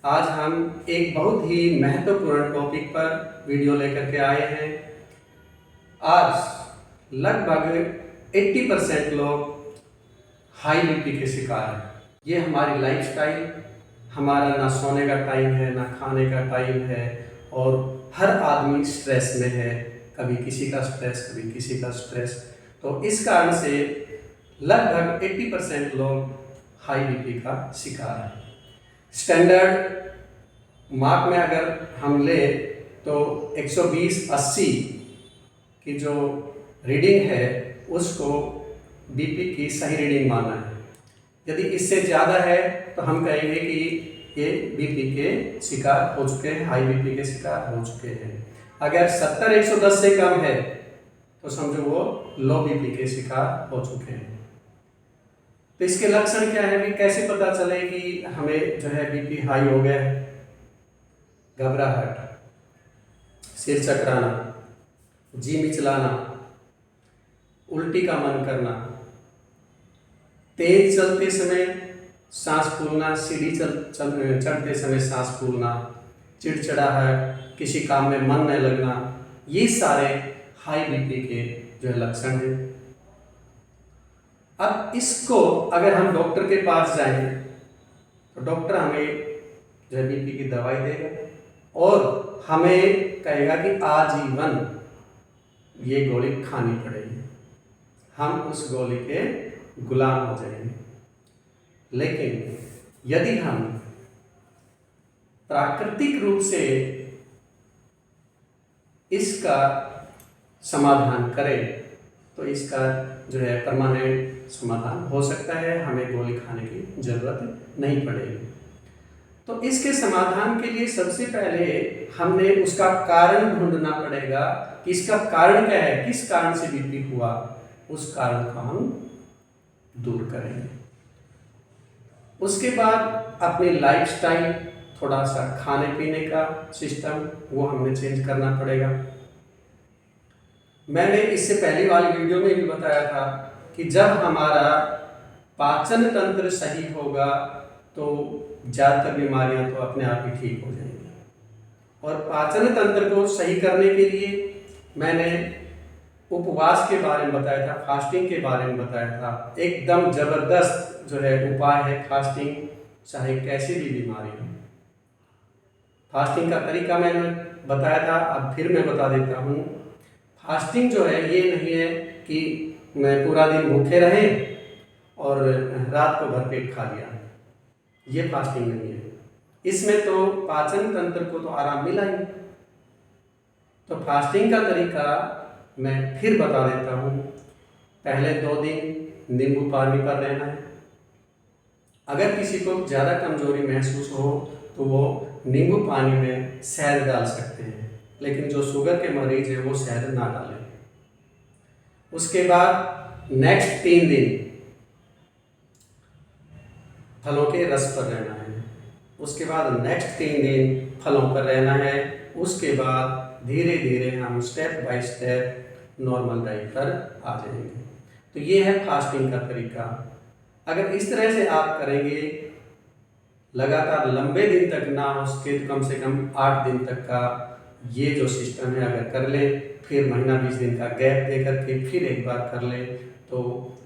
आज हम एक बहुत ही महत्वपूर्ण टॉपिक पर वीडियो लेकर के आए हैं। आज लगभग 80% लोग हाई बीपी के शिकार हैं। ये हमारी लाइफस्टाइल, हमारा ना सोने का टाइम है, ना खाने का टाइम है, और हर आदमी स्ट्रेस में है। कभी किसी का स्ट्रेस, कभी किसी का स्ट्रेस। तो इस कारण से लगभग 80% लोग हाई बीपी का शिकार हैं। स्टैंडर्ड मार्क में अगर हम ले तो 120/80 की जो रीडिंग है उसको बीपी की सही रीडिंग माना है। यदि इससे ज़्यादा है तो हम कहेंगे कि ये बीपी के शिकार हो चुके हैं, हाई बीपी के शिकार हो चुके हैं। अगर 70/110 से कम है तो समझो वो लो बीपी के शिकार हो चुके हैं। तो इसके लक्षण क्या है, कैसे पता चले कि हमें जो है बीपी हाई हो गया है? घबराहट, सिर चकराना, जी मिचलाना, उल्टी का मन करना, तेज चलते समय सांस फूलना, सीढ़ी चढ़ते समय सांस फूलना, चिड़चिड़ाहट, किसी काम में मन न लगना, ये सारे हाई बीपी के जो है लक्षण हैं। अब इसको अगर हम डॉक्टर के पास जाएं तो डॉक्टर हमें जो है बीपी की दवाई देगा और हमें कहेगा कि आजीवन ये गोली खानी पड़ेगी। हम उस गोली के गुलाम हो जाएंगे। लेकिन यदि हम प्राकृतिक रूप से इसका समाधान करें तो इसका जो है परमानेंट समाधान हो सकता है, हमें गोली खाने की जरूरत नहीं पड़ेगी। तो इसके समाधान के लिए सबसे पहले हमने उसका कारण ढूंढना पड़ेगा कि इसका कारण क्या है, किस कारण से बीपी हुआ, उस कारण को हम दूर करेंगे। उसके बाद अपनी लाइफस्टाइल, थोड़ा सा खाने पीने का सिस्टम वो हमें चेंज करना पड़ेगा। मैंने इससे पहली वाली वीडियो में भी बताया था कि जब हमारा पाचन तंत्र सही होगा तो ज़्यादातर बीमारियां तो अपने आप ही ठीक हो जाएंगी। और पाचन तंत्र को सही करने के लिए मैंने उपवास के बारे में बताया था, फास्टिंग के बारे में बताया था। एकदम जबरदस्त जो है उपाय है फास्टिंग, चाहे कैसी भी बीमारी हो। फास्टिंग का तरीका मैंने बताया था, अब फिर मैं बता देता हूँ। फास्टिंग जो है ये नहीं है कि मैं पूरा दिन भूखे रहे और रात को भरपेट खा लिया, ये फास्टिंग नहीं है। इसमें तो पाचन तंत्र को तो आराम मिला ही। तो फास्टिंग का तरीका मैं फिर बता देता हूँ। पहले 2 दिन नींबू पानी पर रहना है। अगर किसी को ज़्यादा कमजोरी महसूस हो तो वो नींबू पानी में शहद डाल सकते हैं, लेकिन जो शुगर के मरीज है वो शहद ना डालें। उसके बाद नेक्स्ट 3 दिन फलों के रस पर रहना है। उसके बाद नेक्स्ट 3 दिन फलों पर रहना है। उसके बाद धीरे धीरे हम step by step normal diet पर आ जाएंगे। तो ये है फास्टिंग का तरीका। अगर इस तरह से आप करेंगे लगातार लंबे दिन तक ना हो सके तो कम से कम 8 दिन तक का ये जो सिस्टम है अगर कर ले, फिर महीना 20 दिन का गैप दे करके फिर एक बार कर ले, तो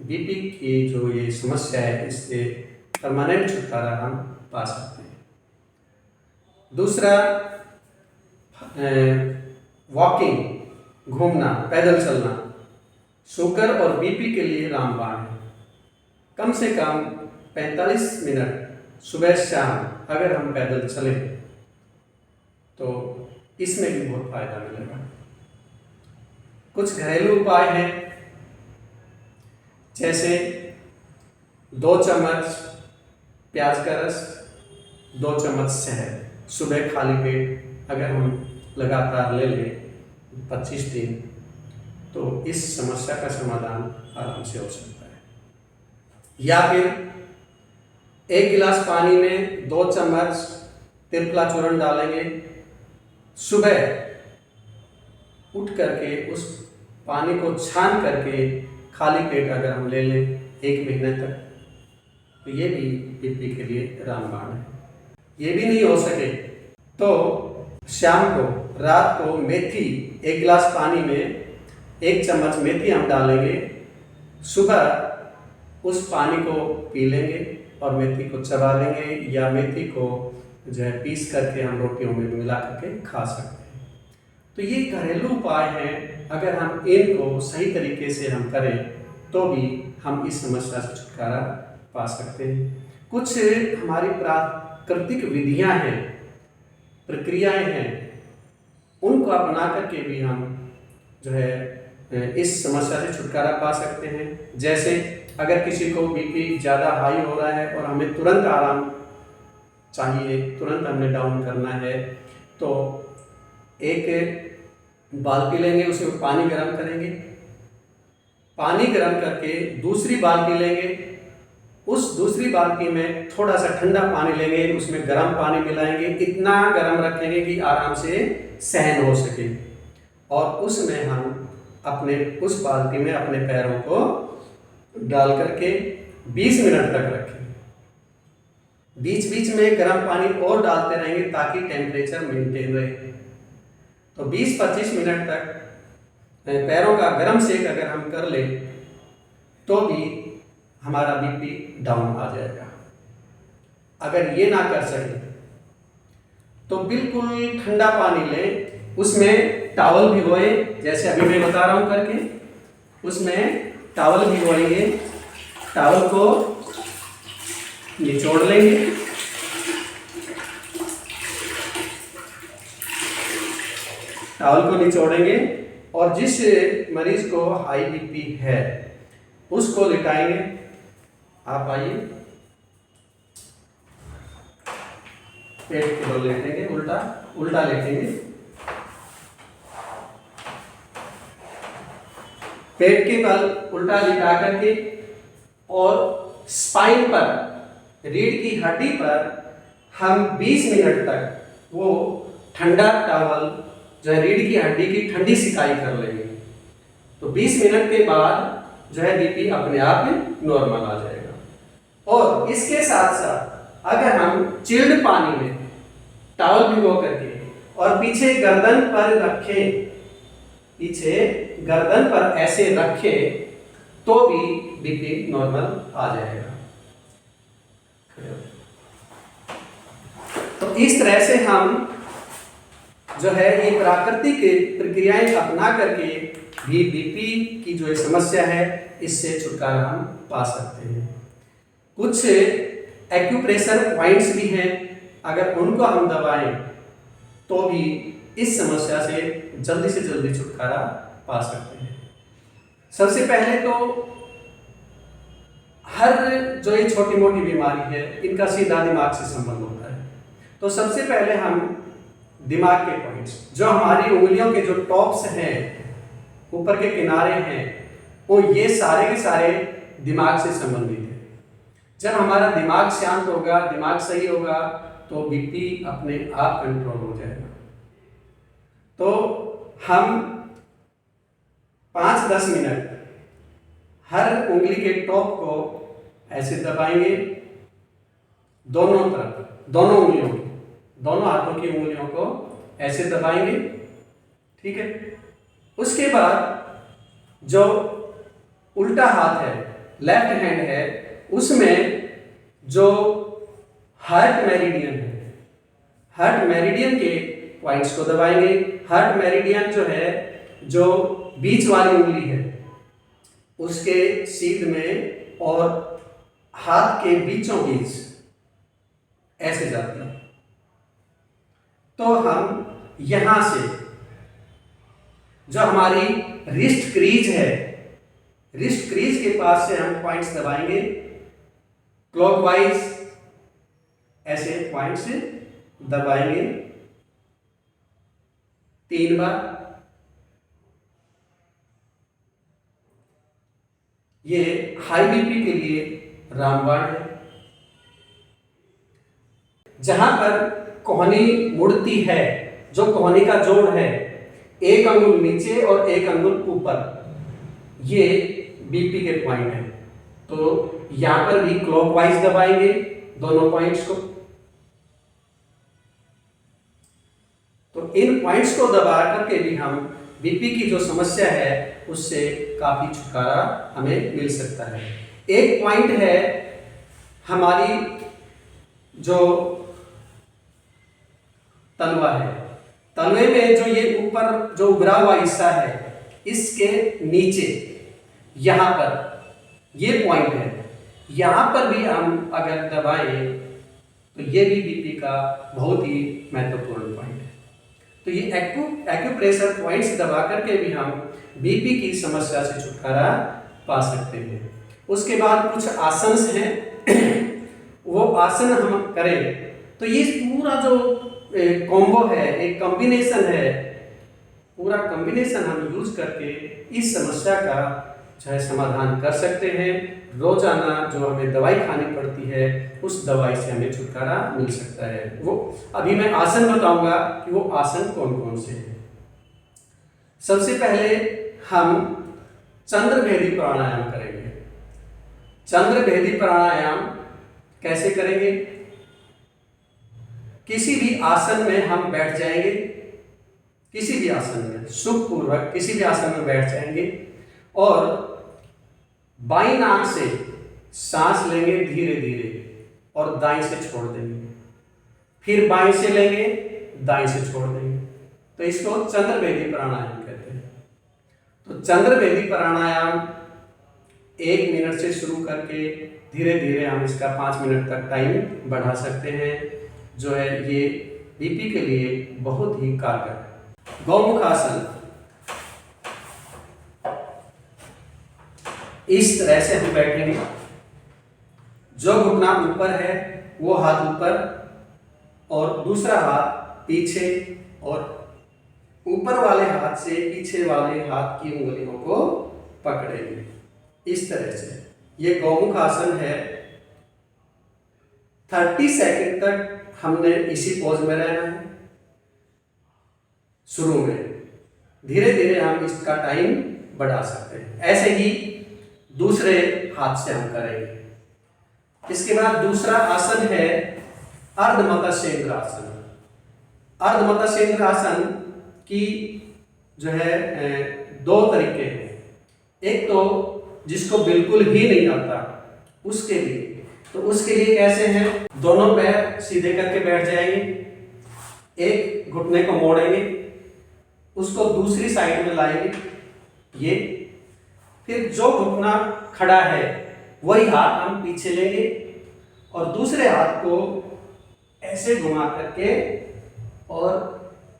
बीपी की जो ये समस्या है इससे परमानेंट छुटकारा हम पा सकते हैं। दूसरा, वॉकिंग, घूमना, पैदल चलना शुगर और बीपी के लिए रामबाण है। कम से कम 45 मिनट सुबह शाम अगर हम पैदल चलें तो इसमें भी बहुत फायदा मिलेगा। कुछ घरेलू उपाय हैं, जैसे 2 चम्मच प्याज का रस, 2 चम्मच शहद सुबह खाली पेट अगर हम लगातार ले लें 25 दिन तो इस समस्या का समाधान आराम से हो सकता है। या फिर 1 गिलास पानी में 2 चम्मच त्रिफला चूर्ण डालेंगे, सुबह उठ करके उस पानी को छान करके खाली पेट अगर हम ले लें 1 महीने तक तो ये भी बीपी के लिए रामबाण है। ये भी नहीं हो सके तो शाम को, रात को मेथी 1 गिलास पानी में 1 चम्मच मेथी हम डालेंगे, सुबह उस पानी को पी लेंगे और मेथी को चबा लेंगे, या मेथी को जो है पीस करके हम रोटियों में मिला करके खा सकते हैं। तो ये घरेलू उपाय हैं, अगर हम इनको सही तरीके से हम करें तो भी हम इस समस्या से छुटकारा पा सकते हैं। कुछ हमारी प्राकृतिक विधियां हैं, प्रक्रियाएं हैं, उनको अपना करके भी हम जो है इस समस्या से छुटकारा पा सकते हैं। जैसे अगर किसी को बीपी ज़्यादा हाई हो रहा है और हमें तुरंत आराम चाहिए, तुरंत हमने डाउन करना है, तो एक बाल्टी लेंगे, उसमें पानी गर्म करेंगे, पानी गर्म करके दूसरी बाल्टी लेंगे, उस दूसरी बाल्टी में थोड़ा सा ठंडा पानी लेंगे, उसमें गर्म पानी मिलाएंगे, इतना गर्म रखेंगे कि आराम से सहन हो सके, और उसमें हम अपने उस बाल्टी में अपने पैरों को डाल करके 20 मिनट तक रखें। बीच बीच में गर्म पानी और डालते रहेंगे ताकि टेम्परेचर मेंटेन रहे। तो 20-25 मिनट तक पैरों का गर्म सेक अगर हम कर लें तो भी हमारा बीपी डाउन आ जाएगा। अगर ये ना कर सके तो बिल्कुल ठंडा पानी लें, उसमें टॉवल भिगोए, जैसे अभी मैं बता रहा हूं करके, उसमें टॉवल भिगोएंगे, टॉवल को निचोड़ लेंगे, टॉवल को निचोड़ेंगे और जिस मरीज को हाई बीपी है उसको लिटाएंगे। आप आइए, पेट के बल लेटेंगे, उल्टा लेटेंगे, पेट के बल उल्टा लिटा करके और स्पाइन पर, रीढ़ की हड्डी पर हम 20 मिनट तक वो ठंडा टॉवल जो है रीढ़ की हड्डी की ठंडी सिकाई कर लेंगे। तो 20 मिनट के बाद जो है बीपी अपने आप नॉर्मल आ जाएगा। और इसके साथ साथ अगर हम चिल्ड पानी में टॉवल भिगो करके और पीछे गर्दन पर रखें, पीछे गर्दन पर ऐसे रखें तो भी बीपी नॉर्मल आ जाएगा। तो इस तरह से हम जो है ये प्राकृतिक प्रक्रियाएं अपना करके भी बीपी की जो समस्या है इससे छुटकारा हम पा सकते हैं। कुछ एक्यूप्रेशर पॉइंट्स भी हैं, अगर उनको हम दबाएं तो भी इस समस्या से जल्दी छुटकारा पा सकते हैं। सबसे पहले तो हर जो ये छोटी मोटी बीमारी है इनका सीधा दिमाग से संबंध होता है। तो सबसे पहले हम दिमाग के पॉइंट्स, जो हमारी उंगलियों के जो टॉप्स हैं, ऊपर के किनारे हैं, वो ये सारे के सारे दिमाग से संबंधित है। जब हमारा दिमाग शांत होगा, दिमाग सही होगा, तो बीपी अपने आप कंट्रोल हो जाएगा। तो हम 5-10 मिनट हर उंगली के टॉप को ऐसे दबाएंगे, दोनों तरफ, दोनों उंगलियों की, दोनों हाथों की उंगलियों को ऐसे दबाएंगे, ठीक है। उसके बाद जो उल्टा हाथ है, लेफ्ट हैंड है, उसमें जो हार्ट मेरिडियन है, हार्ट मेरिडियन के पॉइंट्स को दबाएंगे। हार्ट मेरिडियन जो है, जो बीच वाली उंगली है उसके सीध में और हाथ के बीचों बीच ऐसे जाती है। तो हम यहां से जो हमारी रिस्ट क्रीज है, रिस्ट क्रीज के पास से हम पॉइंट्स दबाएंगे क्लॉकवाइज, ऐसे पॉइंट्स दबाएंगे 3 बार। ये हाई बीपी के लिए रामबाण है। जहां पर कोहनी मुड़ती है, जो कोहनी का जोड़ है, एक अंगुल नीचे और एक अंगुल ऊपर, ये बीपी के पॉइंट है। तो यहां पर भी क्लॉकवाइज दबाएंगे दोनों पॉइंट्स को, तो इन पॉइंट्स को दबा करके भी हम बीपी की जो समस्या है उससे काफ़ी छुटकारा हमें मिल सकता है। एक पॉइंट है हमारी जो तलवा है, तलवे में जो ये ऊपर जो उभरा हुआ हिस्सा है इसके नीचे यहाँ पर ये पॉइंट है, यहाँ पर भी हम अगर दबाएं तो ये भी बीपी का बहुत ही महत्वपूर्ण पॉइंट है। तो ये एक्यूप्रेशर पॉइंट्स दबा करके भी हम बीपी की समस्या से छुटकारा पा सकते हैं। उसके बाद कुछ आसन हैं वो आसन हम करें तो ये पूरा जो कॉम्बो है, एक कॉम्बिनेशन है, पूरा कॉम्बिनेशन हम यूज करके इस समस्या का जो है समाधान कर सकते हैं। रोजाना जो हमें दवाई खानी पड़ती है उस दवाई से हमें छुटकारा मिल सकता है। वो अभी मैं आसन बताऊंगा कि वो आसन कौन कौन से हैं। सबसे पहले हम चंद्रभेदी प्राणायाम करेंगे। चंद्रभेदी प्राणायाम कैसे करेंगे? किसी भी आसन में हम बैठ जाएंगे, किसी भी आसन में सुखपूर्वक किसी भी आसन में बैठ जाएंगे और बाईं नाक से सांस लेंगे धीरे धीरे और दाईं से छोड़ देंगे, फिर बाईं से लेंगे दाईं से छोड़ देंगे। तो इसको चंद्रभेदी प्राणायाम कहते हैं। तो चंद्रभेदी प्राणायाम 1 मिनट से शुरू करके धीरे धीरे हम इसका 5 मिनट तक टाइम बढ़ा सकते हैं, जो है ये बीपी के लिए बहुत ही कारगर है। गौमुख आसन, इस तरह से हम बैठेंगे, जो घुटना ऊपर है वो हाथ ऊपर और दूसरा हाथ पीछे और ऊपर वाले हाथ से पीछे वाले हाथ की उंगलियों को पकड़ेंगे इस तरह से। ये गौमुख आसन है। 30 सेकंड तक हमने इसी पोज में रहना है। शुरू में धीरे धीरे हम इसका टाइम बढ़ा सकते हैं। ऐसे ही दूसरे हाथ से हम करेंगे। इसके बाद दूसरा आसन है अर्धमत्स्येंद्र आसन। अर्धमत्स्येंद्र आसन की जो है 2 तरीके हैं। एक तो जिसको बिल्कुल ही नहीं आता उसके लिए, तो उसके लिए कैसे हैं? दोनों पैर सीधे करके बैठ जाएंगे, एक घुटने को मोड़ेंगे, उसको दूसरी साइड में लाएंगे ये, फिर जो घुटना खड़ा है वही हाथ हम पीछे लेंगे और दूसरे हाथ को ऐसे घुमा करके और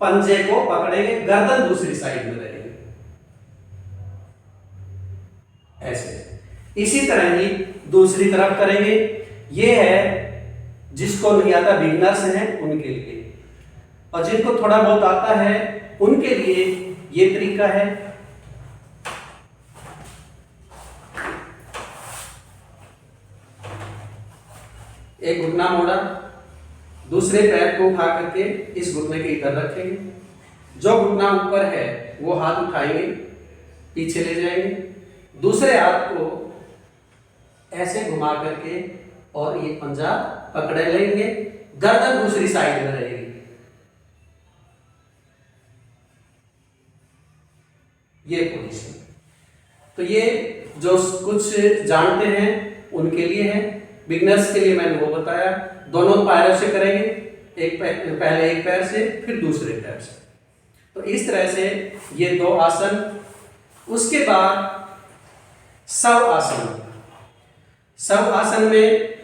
पंजे को पकड़ेंगे, गर्दन दूसरी साइड में रहेगी ऐसे। इसी तरह ही दूसरी तरफ करेंगे। ये है जिसको नहीं आता, बिगिनर्स हैं उनके लिए, और जिनको थोड़ा बहुत आता है उनके लिए ये तरीका है। एक घुटना मोड़ा, दूसरे पैर को उठा करके इस घुटने के इधर रखेंगे, जो घुटना ऊपर है वो हाथ उठाएंगे, पीछे ले जाएंगे, दूसरे हाथ को ऐसे घुमा करके और ये पंजा पकड़े लेंगे, गर्दन दूसरी साइड में रहेगी। ये पोजीशन। तो ये जो कुछ जानते हैं उनके लिए है, बिगनर्स के लिए मैंने वो बताया। दोनों पैरों से करेंगे, पहले एक पैर से फिर दूसरे पैर से। तो इस तरह से ये 2 आसन। उसके बाद शव आसन। शव आसन में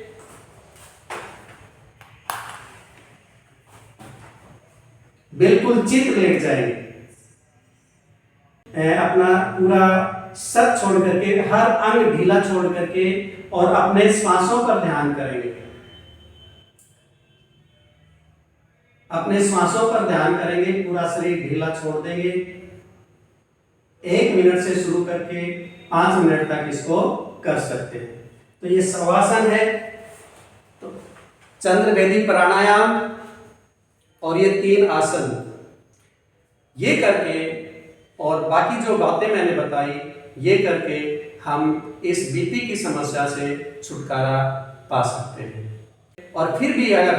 बिल्कुल चित लेट जाएंगे, अपना पूरा सर छोड़ करके, हर अंग ढीला छोड़ करके और अपने श्वासों पर ध्यान करेंगे। अपने श्वासों पर ध्यान करेंगे, पूरा शरीर ढीला छोड़ देंगे। 1 मिनट से शुरू करके 5 मिनट तक इसको कर सकते हैं। तो ये शवासन है। तो चंद्रभेदी प्राणायाम और ये 3 आसन ये करके और बाकी जो बातें मैंने बताई ये करके हम इस बीपी की समस्या से छुटकारा पा सकते हैं। और फिर भी अगर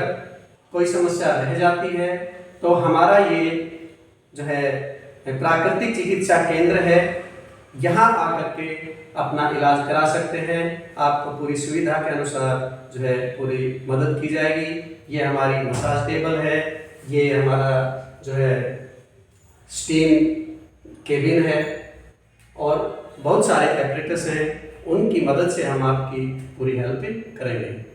कोई समस्या रह जाती है तो हमारा ये जो है प्राकृतिक चिकित्सा केंद्र है, यहाँ आकर के अपना इलाज करा सकते हैं। आपको पूरी सुविधा के अनुसार जो है पूरी मदद की जाएगी। ये हमारी मसाज टेबल है, ये हमारा जो है स्टीम केबिन है और बहुत सारे एपरेटस हैं, उनकी मदद से हम आपकी पूरी हेल्प करेंगे।